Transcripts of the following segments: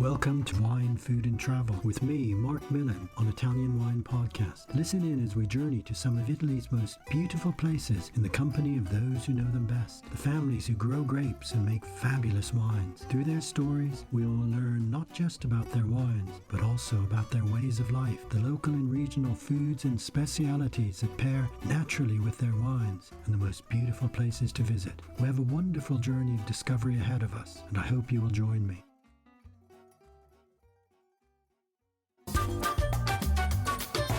Welcome to Wine, Food and Travel with me, Marc Millon, on Italian Wine Podcast. Listen in as we journey to some of Italy's most beautiful places in the company of those who know them best, the families who grow grapes and make fabulous wines. Through their stories, we will learn not just about their wines, but also about their ways of life, the local and regional foods and specialities that pair naturally with their wines, and the most beautiful places to visit. We have a wonderful journey of discovery ahead of us, and I hope you will join me.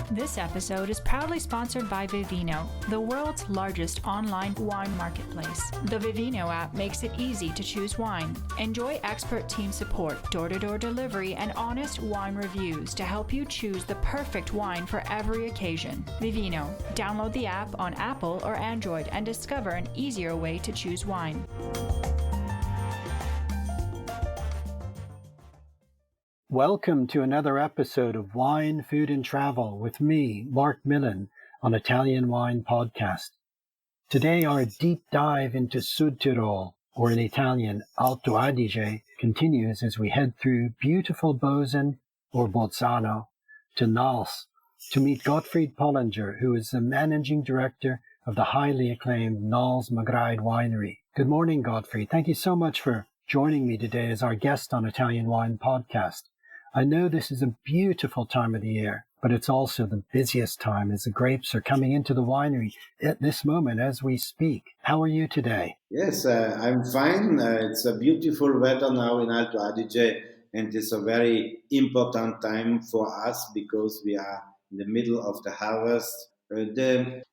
This episode is proudly sponsored by Vivino, the world's largest online wine marketplace. The Vivino app makes it easy to choose wine. Enjoy expert team support, door-to-door delivery, and honest wine reviews to help you choose the perfect wine for every occasion. Vivino. Download the app on Apple or Android and discover an easier way to choose wine. Welcome to another episode of Wine, Food and Travel with me, Marc Millon, on Italian Wine Podcast. Today our deep dive into Sud Tirol, or in Italian Alto Adige, continues as we head through beautiful Bozen, or Bolzano, to Nals, to meet Gottfried Pollinger, who is the managing director of the highly acclaimed Nals Magried winery. Good morning, Gottfried. Thank you so much for joining me today as our guest on Italian Wine Podcast. I know this is a beautiful time of the year, but it's also the busiest time as the grapes are coming into the winery at this moment as we speak. How are you today? Yes, I'm fine. It's a beautiful weather now in Alto Adige, and it's a very important time for us because we are in the middle of the harvest.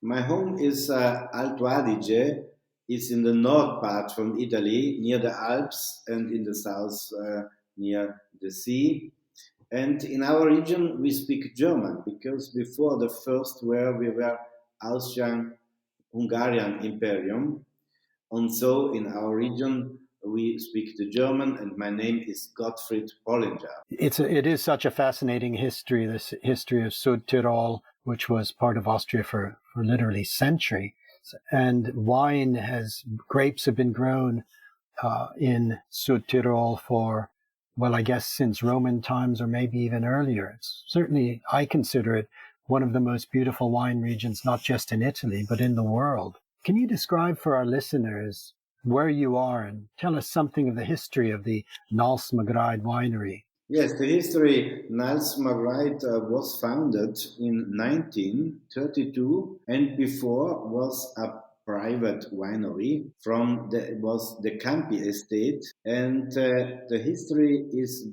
My home is Alto Adige. It's in the north part from Italy, near the Alps, and in the south near the sea. And in our region, we speak German because before the First War, we were Austrian-Hungarian Imperium. And so in our region, we speak the German, and my name is Gottfried Pollinger. It is such a fascinating history, this history of Sud Tirol, which was part of Austria for literally centuries. And grapes have been grown in Sud Tirol for, well, I guess since Roman times or maybe even earlier. It's certainly, I consider it one of the most beautiful wine regions, not just in Italy, but in the world. Can you describe for our listeners where you are and tell us something of the history of the Nals Magried winery? Yes, the history, Nals Magried was founded in 1932 and before was a private winery was the Campi estate, and the history is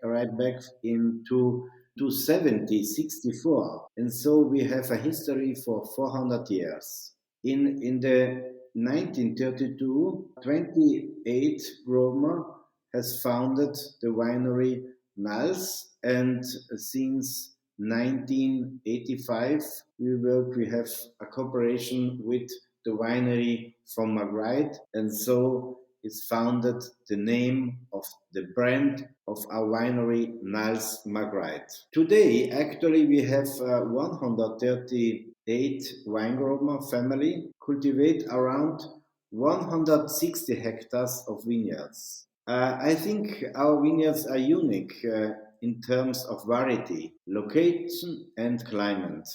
right back into 1764, and so we have a history for 400 years. In the 1932, 28 Roma has founded the winery Nals, and since 1985 we have a cooperation with the winery from Magried, and so it's founded the name of the brand of our winery, Nals Magried. Today, actually, we have 138 Weingroma family cultivate around 160 hectares of vineyards. I think our vineyards are unique in terms of variety, location, and climate.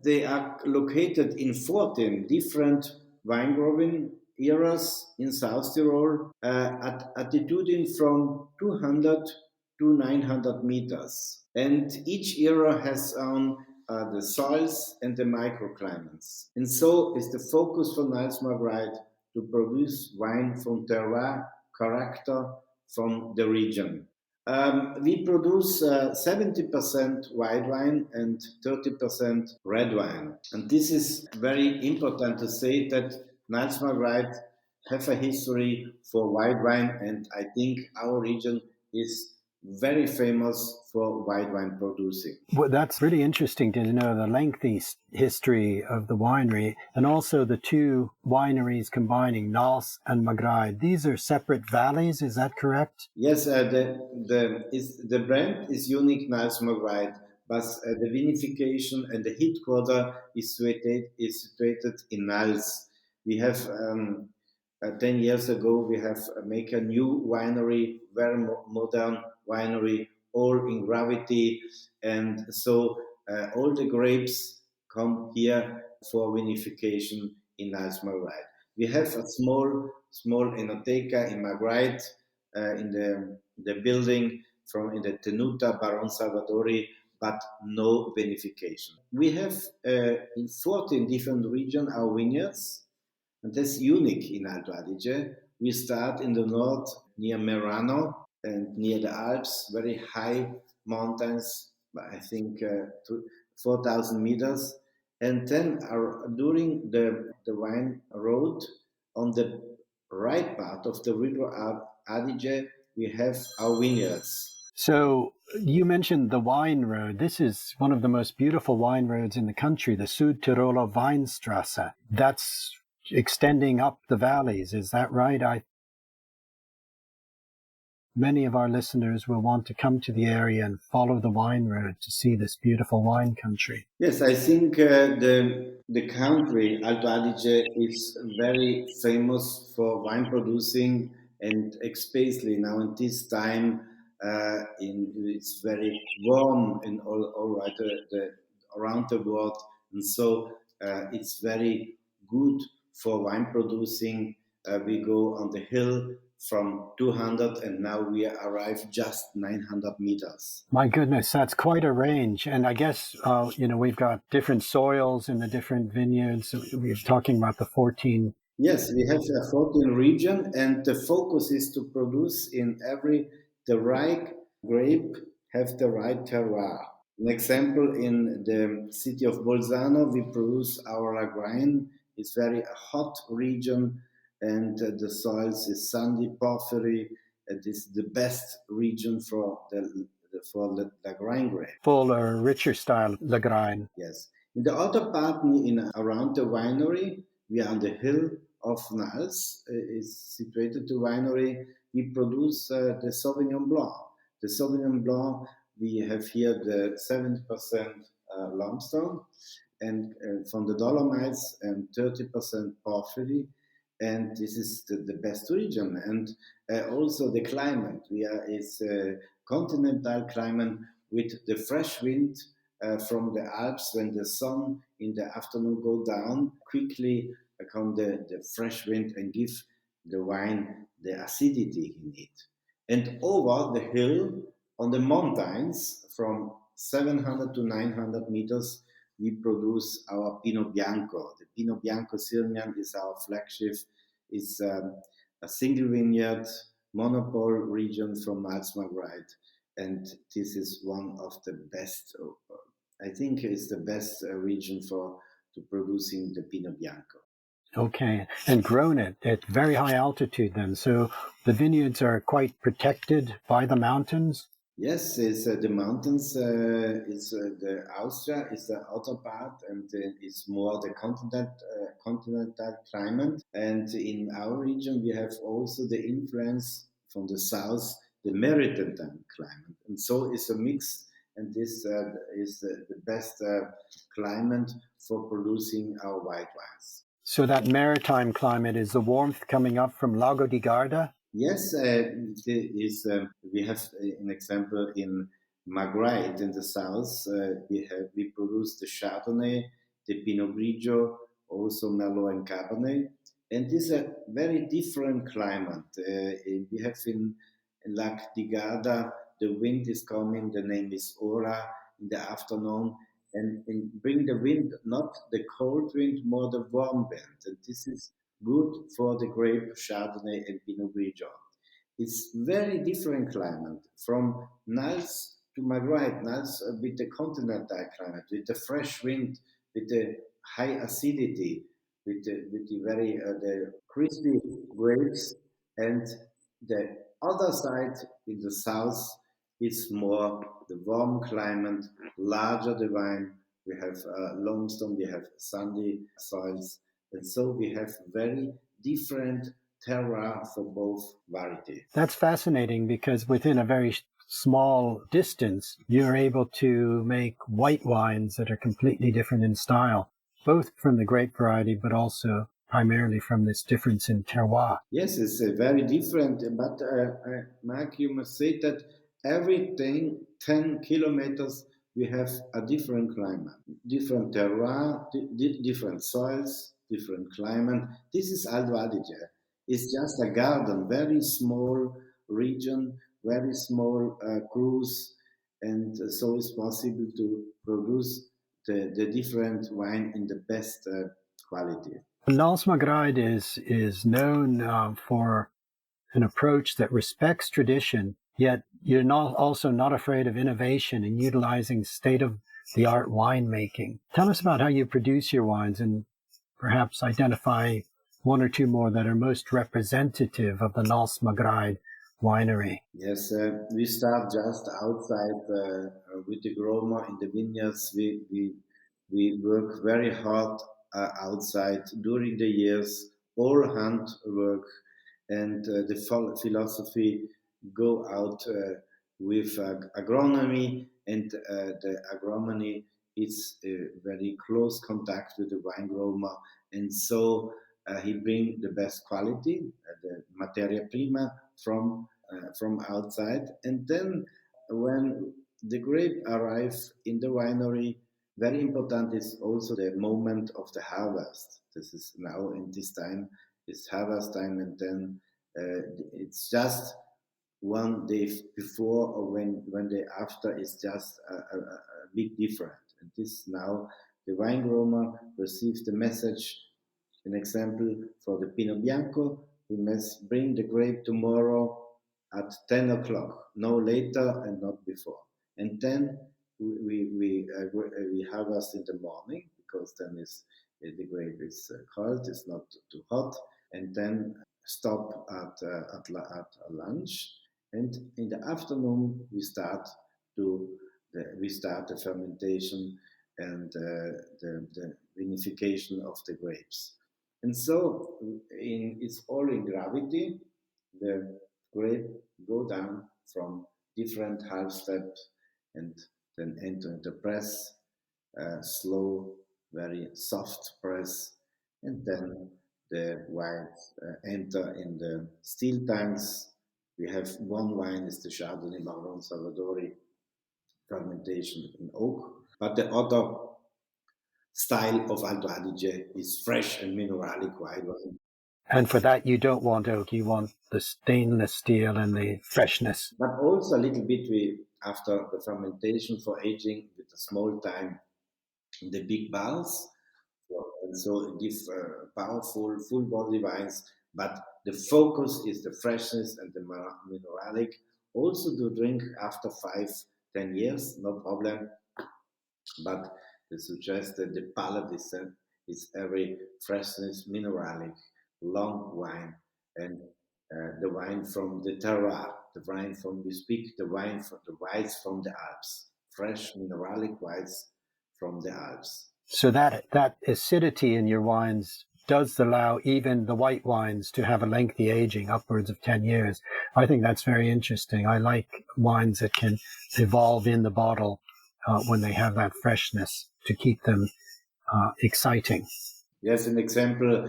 They are located in 14 different wine-growing areas in South Tyrol, at altitude from 200 to 900 meters. And each area has the soils and the microclimates. And so is the focus for Nals Magried to produce wine from terroir character from the region. We produce 70% white wine and 30% red wine. And this is very important to say that Nals Magried have a history for white wine, and I think our region is very famous for white wine producing. Well, that's really interesting to know the lengthy history of the winery and also the two wineries combining, Nals and Magried. These are separate valleys, is that correct? Yes, the brand is unique, Nals Magried, but the vinification and the headquarter is situated in Nals. We have 10 years ago, we have make a new winery, very modern winery, all in gravity. And so all the grapes come here for vinification in Alps. We have a small enoteca in Margriet, in the building from in the Tenuta Baron Salvadori, but no vinification. We have in 14 different regions our vineyards, and that's unique in Alto Adige. We start in the north near Merano and near the Alps, very high mountains, I think 4,000 meters. And then during the wine road, on the right part of the River Adige, we have our vineyards. So you mentioned the wine road. This is one of the most beautiful wine roads in the country, the Südtiroler Weinstraße. That's extending up the valleys. Is that right? Many of our listeners will want to come to the area and follow the wine road to see this beautiful wine country. Yes, I think the country Alto Adige is very famous for wine producing, and especially now in this time, it's very warm in all right around the world, and so it's very good for wine producing. We go on the hill from 200, and now we arrive just 900 meters. My goodness, that's quite a range. And I guess, we've got different soils in the different vineyards. We're talking about the 14. Yes, we have a 14 region, and the focus is to produce the right grape have the right terroir. An example, in the city of Bolzano, we produce our Lagrein. It's very a hot region, and the soils is sandy porphyry. It is the best region for the Lagrein grape. Fuller, richer style Lagrein. Yes. In the other part, around the winery, we are on the hill of Nals, is situated the winery. We produce the Sauvignon Blanc. The Sauvignon Blanc, we have here the 70% limestone, and from the Dolomites, and 30% porphyry. And this is the best region. And also the climate. It's a continental climate with the fresh wind from the Alps. When the sun in the afternoon go down, quickly come the fresh wind and give the wine the acidity in it. And over the hill, on the mountains, from 700 to 900 meters, we produce our Pinot Bianco. The Pinot Bianco Sirmian is our flagship. It's a single vineyard, monopole region from Alps Margriet. And this is one of the best, I think it's the best region to producing the Pinot Bianco. Okay, and grown at very high altitude then. So the vineyards are quite protected by the mountains? Yes, it's the mountains. It's the Austria is the outer part, and it's more the continental climate. And in our region, we have also the influence from the south, the maritime climate, and so it's a mix. And this is the best climate for producing our white wines. So that maritime climate is the warmth coming up from Lago di Garda? Yes, we have an example in Margriet in the south. We produce the Chardonnay, the Pinot Grigio, also Merlot and Cabernet, and this is a very different climate. We have in Lac di Garda, the wind is coming. The name is Ora in the afternoon, and bring the wind, not the cold wind, more the warm wind, and this is good for the grape Chardonnay and Pinot Grigio. It's very different climate from Nals to Margriet. Nals with the continental climate, with the fresh wind, with the high acidity, with the very the crispy grapes, and the other side in the south is more the warm climate, larger the vine. We have limestone, we have sandy soils, and so we have very different terroir for both varieties. That's fascinating because within a very small distance, you're able to make white wines that are completely different in style, both from the grape variety, but also primarily from this difference in terroir. Yes, it's very different, but Mark, you must say that every 10 kilometers we have a different climate, different terroir, different soils, different climate. This is Alto Adige. It's just a garden, very small region, very small cruise, and so it's possible to produce the different wine in the best quality. Nalsmagride is known for an approach that respects tradition, yet you're not afraid of innovation and utilizing state-of-the-art winemaking. Tell us about how you produce your wines and perhaps identify one or two more that are most representative of the Nalsmagride winery. Yes, we start just outside with the groma in the vineyards. We work very hard outside during the years, all hand work, and the philosophy go out with agronomy, and the agronomy is very close contact with the wine grower, and so he bring the best quality, the materia prima from outside, and then when the grape arrive in the winery, very important is also the moment of the harvest. This is now in this time, it's harvest time, and then it's just one day before or when day after is just a big difference. And this now the wine grower receives the message. An example for the Pinot Bianco, we must bring the grape tomorrow at 10 o'clock, no later and not before. And then we harvest in the morning because then the grape is cold, it's not too hot, and then stop at lunch. And in the afternoon we start the fermentation and the vinification of the grapes. And so it's all in gravity. The grape go down from different half steps and then enter the press, slow, very soft press, and then the wine enter in the steel tanks. We have one wine is the Chardonnay Baron Salvadori fermentation in oak, but the other style of Alto Adige is fresh and mineralic white wine. And for that, you don't want oak, you want the stainless steel and the freshness. But also a little bit after the fermentation for aging with a small time in the big barrels. And so it gives powerful, full body wines. But the focus is the freshness and the mineralic. Also to drink after 5-10 years, no problem. But they suggest that the palate is every freshness, mineralic, long wine, and the wine from the terroir, the wine from we speak, the wine from the whites from the Alps, fresh mineralic whites from the Alps. So that acidity in your wines does allow even the white wines to have a lengthy aging, upwards of 10 years. I think that's very interesting. I like wines that can evolve in the bottle when they have that freshness to keep them exciting. Yes, an example,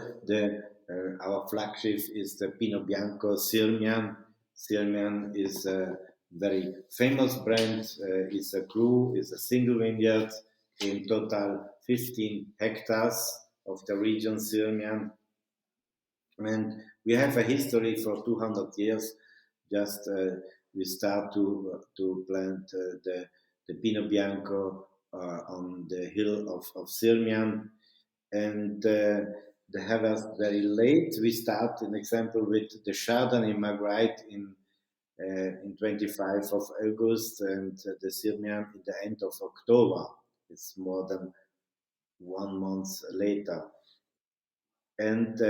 our flagship is the Pinot Bianco Sirmian. Sirmian is a very famous brand. It's a crew, it's a single vineyard, in total 15 hectares of the region Sirmian. And we have a history for 200 years. Just we start to plant the Pinot Bianco on the hill of Sirmian, and the harvest very late. We start, an example, with the Chardonnay Marguerite in 25 of August, and the Sirmian at the end of October. It's more than 1 month later. And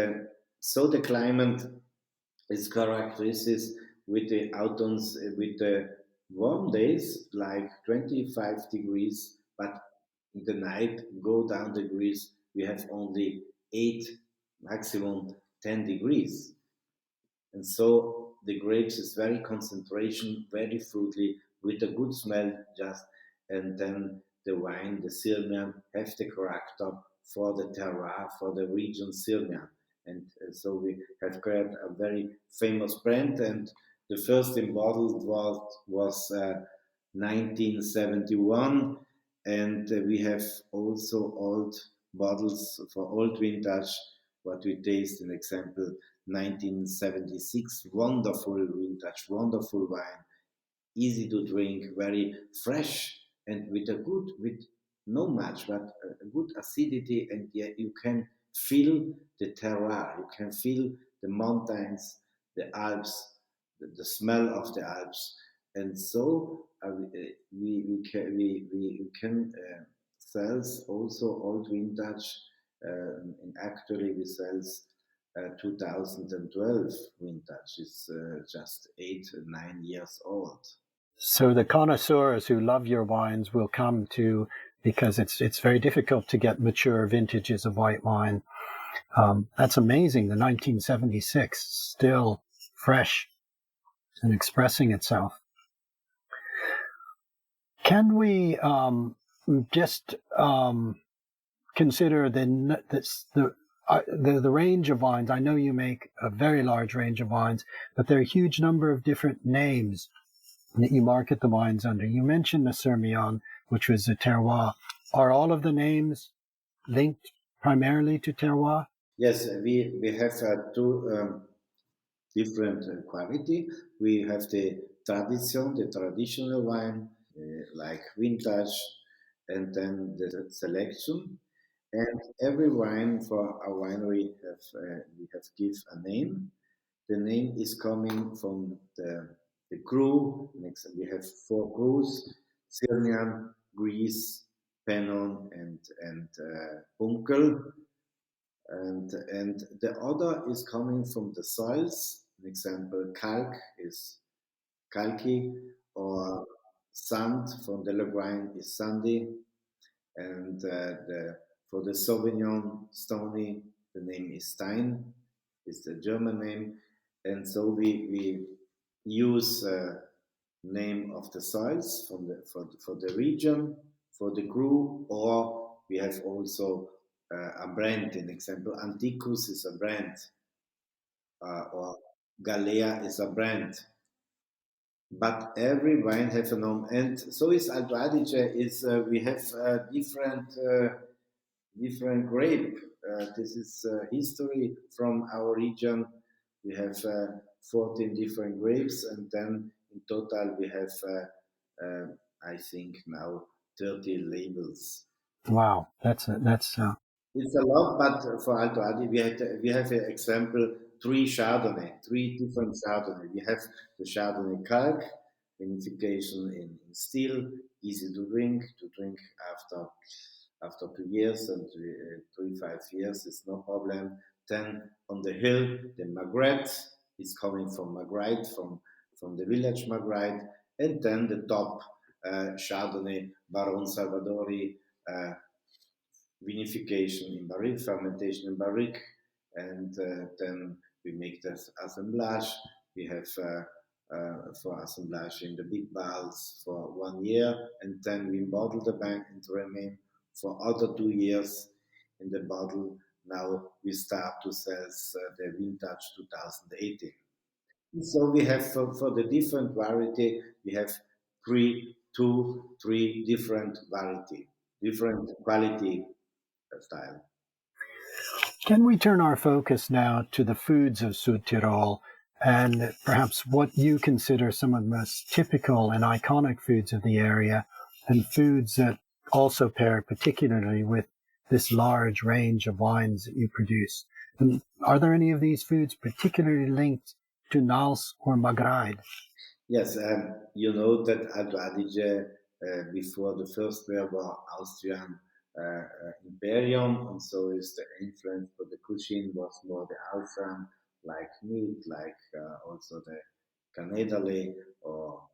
so the climate is characteristic with the autumns, with the warm days, like 25 degrees, but in the night go down degrees, we have only 8, maximum 10 degrees. And so the grapes is very concentration, very fruity, with a good smell just, and then the wine, the Sirmian, have the character for the terroir, for the region Sirmian. And so we have created a very famous brand. And the first in bottled was 1971. And we have also old bottles for old vintage, what we taste, an example, 1976, wonderful vintage, wonderful wine, easy to drink, very fresh, and with no much, but a good acidity, and yet you can feel the terroir, you can feel the mountains, the Alps, the smell of the Alps, and so we can sell also old vintage, and actually we sell 2012 vintage. It's just 8 or 9 years old. So the connoisseurs who love your wines will come to, because it's very difficult to get mature vintages of white wine. That's amazing. The 1976 still fresh and expressing itself. Can we just consider the range of wines? I know you make a very large range of wines, but there are a huge number of different names that you market the wines under. You mentioned the Semillon, which was a terroir. Are all of the names linked primarily to terroir? Yes, we have two different quality. We have the tradition, the traditional wine, like vintage, and then the selection. And every wine for our winery we have give a name. The name is coming from the crew. Next, we have four crews: Sirmian, Greece, Pennon, and Bunkel. And the other is coming from the soils. An example, calc is calci, or sand from the Leguine is sandy, and for the Sauvignon Stony, the name is Stein, is the German name, and so we use name of the soils from for the region, for the group, or we have also a brand. An example, Anticus is a brand, or Galea is a brand. But every wine has a name, and so is Alto Adige. Is we have different grape. This is history from our region. We have 14 different grapes, and then in total we have, I think now, 30 labels. Wow, that's It's a lot, but for Alto Adige, we have an example, three different Chardonnay. We have the Chardonnay Calc, vinification in still, easy to drink after 2 years, and 3 5 years is no problem. Then on the hill, the Magret is coming from Magritte, from the village Magritte, and then the top Chardonnay Baron Salvadori. Vinification in barrique, fermentation in barrique, and then we make this assemblage. We have for assemblage in the big barrels for 1 year, and then we bottle the wine and remain for other 2 years in the bottle. Now we start to sell the vintage 2018. So we have for the different variety, we have two, three different variety, different quality style. Can we turn our focus now to the foods of Südtirol and perhaps what you consider some of the most typical and iconic foods of the area, and foods that also pair particularly with this large range of wines that you produce? And are there any of these foods particularly linked to Nals or Magritte? Yes, you know that Alto Adige, before the First World War, Austrian imperium, and so is the influence for the cuisine was more the Alpine, like meat, like also the canedale or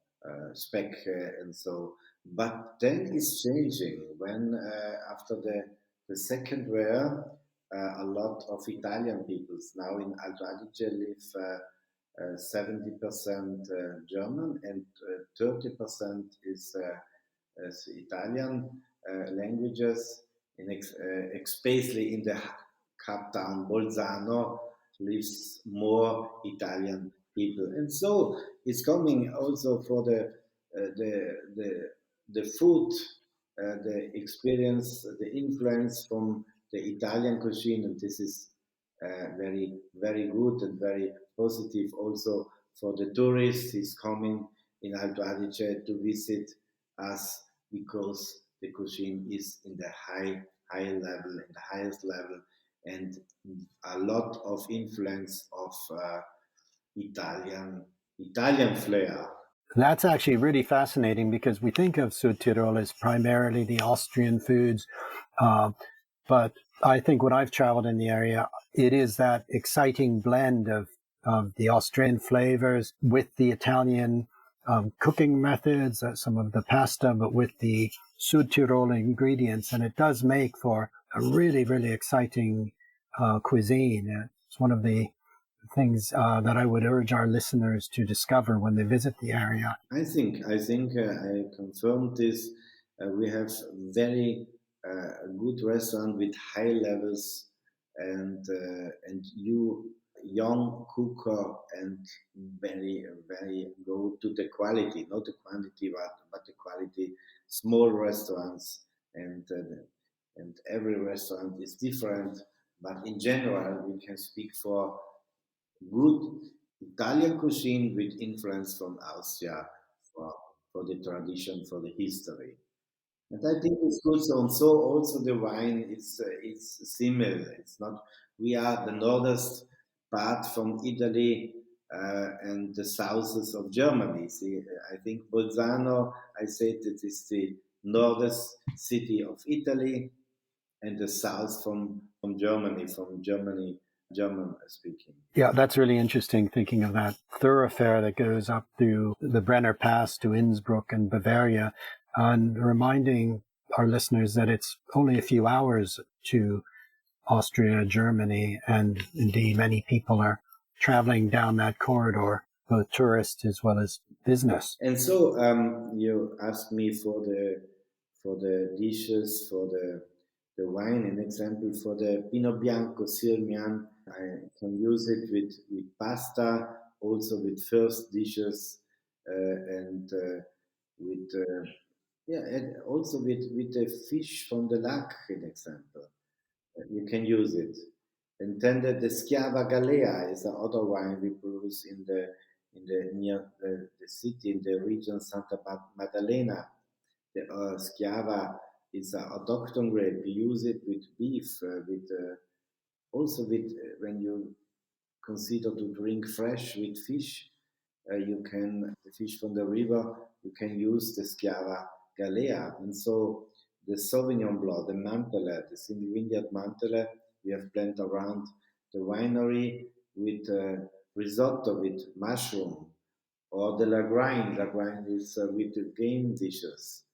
speck, and so. But then it's changing when after the Second War, a lot of Italian peoples now in Alto Adige live. 70% German, and 30% is Italian languages, especially in the cut down Bolzano lives more Italian people, and so it's coming also for the food, the experience, the influence from the Italian cuisine, and this is very good and very positive also for the tourists is coming in Alto Adige to visit us because the cuisine is in the high level, in the highest level, and a lot of influence of Italian flair. That's actually really fascinating because we think of Südtirol as primarily the Austrian foods. Uh, but I think when I've traveled in the area, it is that exciting blend of the Austrian flavors with the Italian cooking methods, some of the pasta, but with the Südtirol ingredients. And it does make for a really, really exciting cuisine. It's one of the things that I would urge our listeners to discover when they visit the area. I think I confirmed this. We have very good restaurant with high levels, and you young cooker and very go to the quality, not the quantity, but the quality. Small restaurants and every restaurant is different, but in general we can speak for good Italian cuisine with influence from Austria for, for the tradition, for the history. And I think it's good. So, and so also the wine is it's similar. It's not. We are the northest part from Italy and the southest of Germany. See, I think Bolzano. I said it is the northest city of Italy and the south from Germany, German speaking. Yeah, that's really interesting thinking of that thoroughfare that goes up through the Brenner Pass to Innsbruck and Bavaria, and reminding our listeners that it's only a few hours to Austria, Germany, and indeed many people are traveling down that corridor, both tourists as well as business. And so you asked me for the dishes, for the wine, an example for the Pinot Bianco Sirmian. I can use it with pasta, also with first dishes, and with yeah, and also with the fish from the lake, an example. You can use it. And then the Schiava Galea is the other wine we produce in the near the city in the region Santa Maddalena. The Schiava is a autochthon grape. We use it with beef, with also with when you consider to drink fresh with fish. You can the fish from the river. You can use the Schiava Galea, and so the Sauvignon Blanc, the Mantele, the single vineyard Mantele, we have planted around the winery with risotto with mushroom, or the Lagrein. Lagrein is with the game dishes.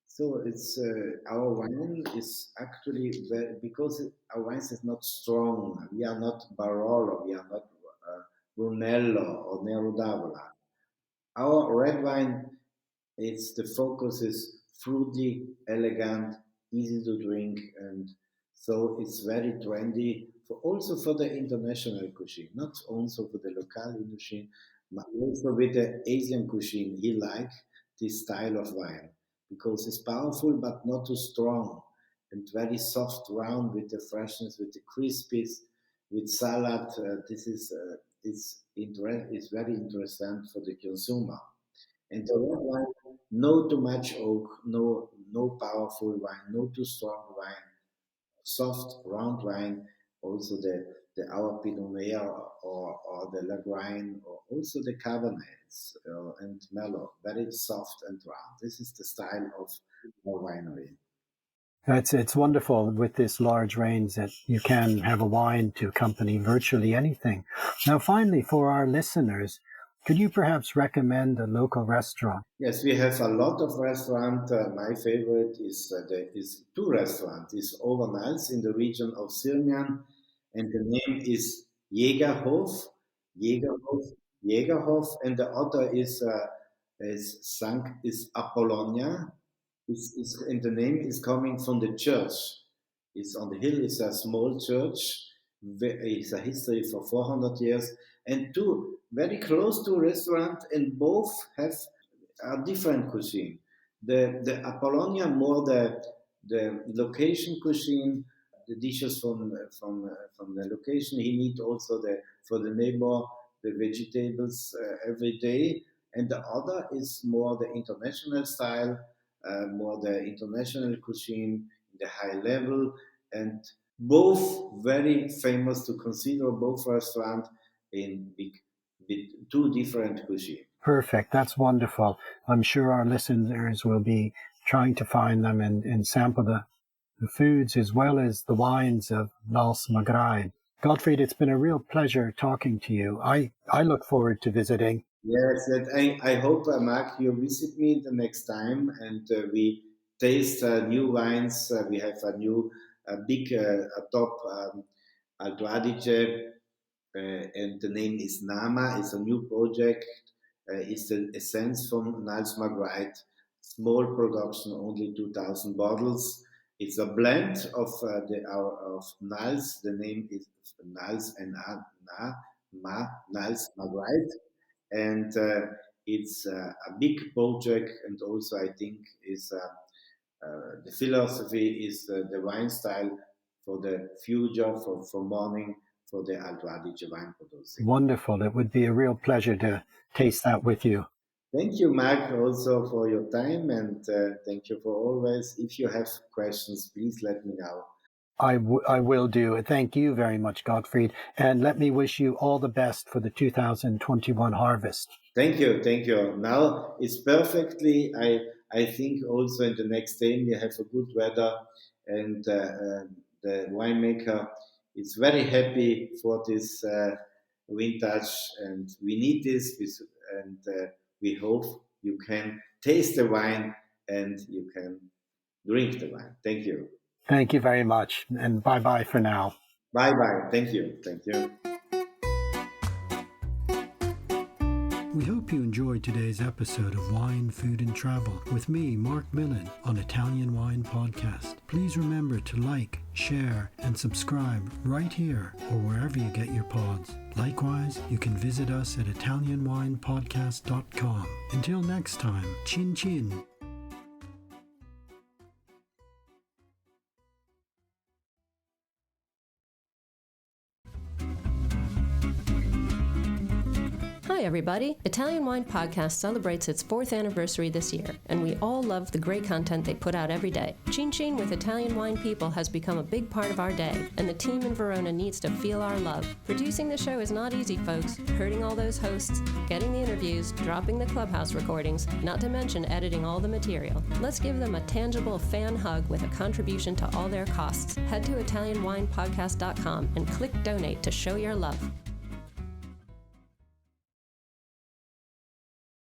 So it's our wine is actually very, because our wine is not strong. We are not Barolo, we are not Brunello or Nero d'Avola. Our red wine, it's the focus is fruity, elegant, easy to drink, and so it's very trendy for also for the international cuisine, not also for the local cuisine, but also with the Asian cuisine. He like this style of wine because it's powerful but not too strong and very soft, round with the freshness, with the crispies, with salad. This is it's very interesting for the consumer. And the red wine, no too much oak, no powerful wine, no too strong wine, soft round wine. Also the our Pinot Noir or the Lagrein or also the Cabernets and Merlot, very soft and round. This is the style of our winery. It's wonderful with this large range that you can have a wine to accompany virtually anything. Now, finally, for our listeners, could you perhaps recommend a local restaurant? Yes, we have a lot of restaurants. My favorite is two restaurants. Is Overnights in the region of Sirmian, and the name is Jägerhof, Jägerhof, Jägerhof, and the other is Sankt is Apollonia. And the name is coming from the church. It's on the hill. It's a small church. It's a history for 400 years. And two very close to restaurant, and both have a different cuisine. The Apollonia more the location cuisine, the dishes from the location. He need also the for the neighbor the vegetables every day, and the other is more the international style, more the international cuisine, the high level, and both very famous to consider both restaurants in big, two different cuisine. Perfect. That's wonderful. I'm sure our listeners will be trying to find them and sample the foods as well as the wines of Nals Magraid. Gottfried, it's been a real pleasure talking to you. I look forward to visiting. Yes, and I hope, Mark, you visit me the next time, and we taste new wines. We have a new, big, top Alto Adige, and the name is Nama. It's a new project. It's the essence from Nals Magraid. Small production, only 2,000 bottles. It's a blend of of Nals. The name is Nals and Nals Magraid, and it's a big project. And also, I think is the philosophy is the wine style for the future, for morning, for the Alto Adige wine producing. Wonderful. It would be a real pleasure to taste that with you. Thank you, Mark, also for your time, and thank you for always. If you have questions, please let me know. I will do. Thank you very much, Gottfried. And let me wish you all the best for the 2021 harvest. Thank you. Thank you. Now it's perfectly, I think also in the next day we have a good weather, and the winemaker is very happy for this vintage, and we need this, and we hope you can taste the wine and you can drink the wine. Thank you. Thank you very much, and bye-bye for now. Bye-bye. Thank you. Thank you. We hope you enjoyed today's episode of Wine, Food and Travel with me, Marc Millon, on Italian Wine Podcast. Please remember to like, share and subscribe right here or wherever you get your pods. Likewise, you can visit us at italianwinepodcast.com. Until next time, chin chin. Hi everybody! Italian Wine Podcast celebrates its 4th anniversary this year, and we all love the great content they put out every day. Chin Chin with Italian wine people has become a big part of our day, and the team in Verona needs to feel our love. Producing the show is not easy, folks. Herding all those hosts, getting the interviews, dropping the clubhouse recordings, not to mention editing all the material. Let's give them a tangible fan hug with a contribution to all their costs. Head to ItalianWinePodcast.com and click donate to show your love.